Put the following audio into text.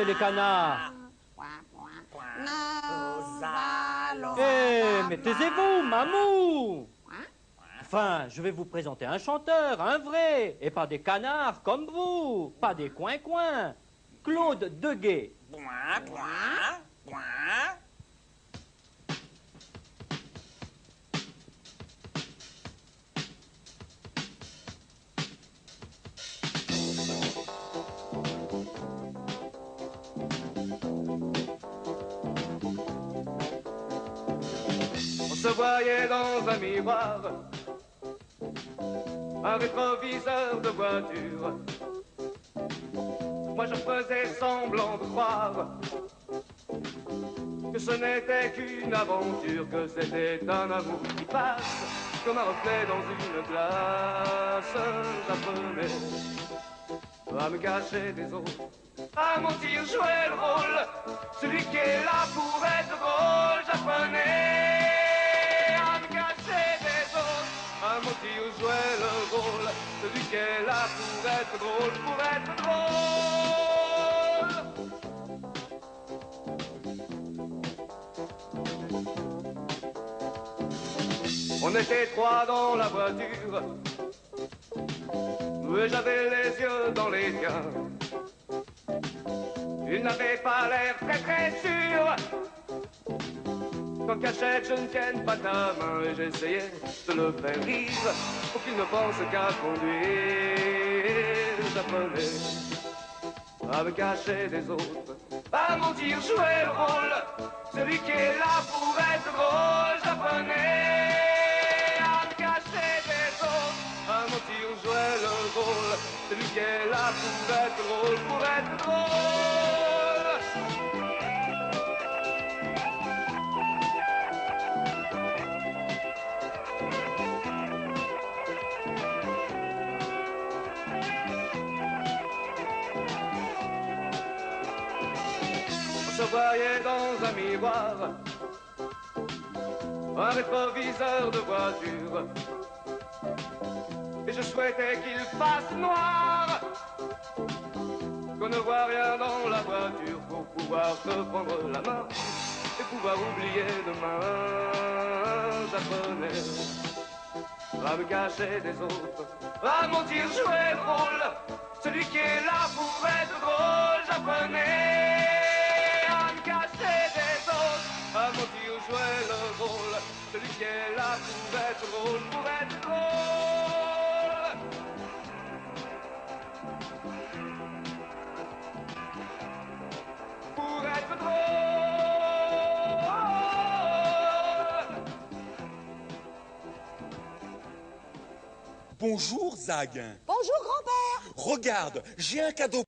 les canards? Nous allons... Eh, mais taisez-vous, Mamou! Enfin, je vais vous présenter un chanteur, un vrai, et pas des canards comme vous, pas des coins-coins. Claude Deguet. Point, point, point. On se voyait dans un miroir, un rétroviseur de voiture. Moi je faisais semblant de croire que ce n'était qu'une aventure, que c'était un amour qui passe comme un reflet dans une glace. J'apprenais à me cacher des autres, à mentir, jouer le rôle, celui qui est là pour être drôle. J'apprenais à me cacher des autres, à mentir, jouer le rôle, celui qui est là pour être drôle, pour être drôle. On était trois dans la voiture, et j'avais les yeux dans les tiens. Il n'avait pas l'air très très sûr qu'en cachette je ne tienne pas ta main, et j'essayais de le faire rire pour qu'il ne pense qu'à conduire. J'apprenais à me cacher des autres, à mentir, jouer le rôle, celui qui est là pour être drôle. J'apprenais à me cacher des autres, à mentir, jouer le rôle, celui qui est là pour être drôle, pour être drôle. On se voyait dans un miroir, un rétroviseur de voiture, et je souhaitais qu'il fasse noir, qu'on ne voit rien dans la voiture, pour pouvoir se prendre la main et pouvoir oublier demain. J'apprenais à me cacher des autres, à mentir, jouer le rôle, celui qui est là pour être drôle. J'apprenais à me cacher des autres, à mentir, jouer le rôle, celui qui est là pour être drôle, pour être drôle. Pour être drôle. Bonjour, Zag. Bonjour, grand-père. Regarde, j'ai un cadeau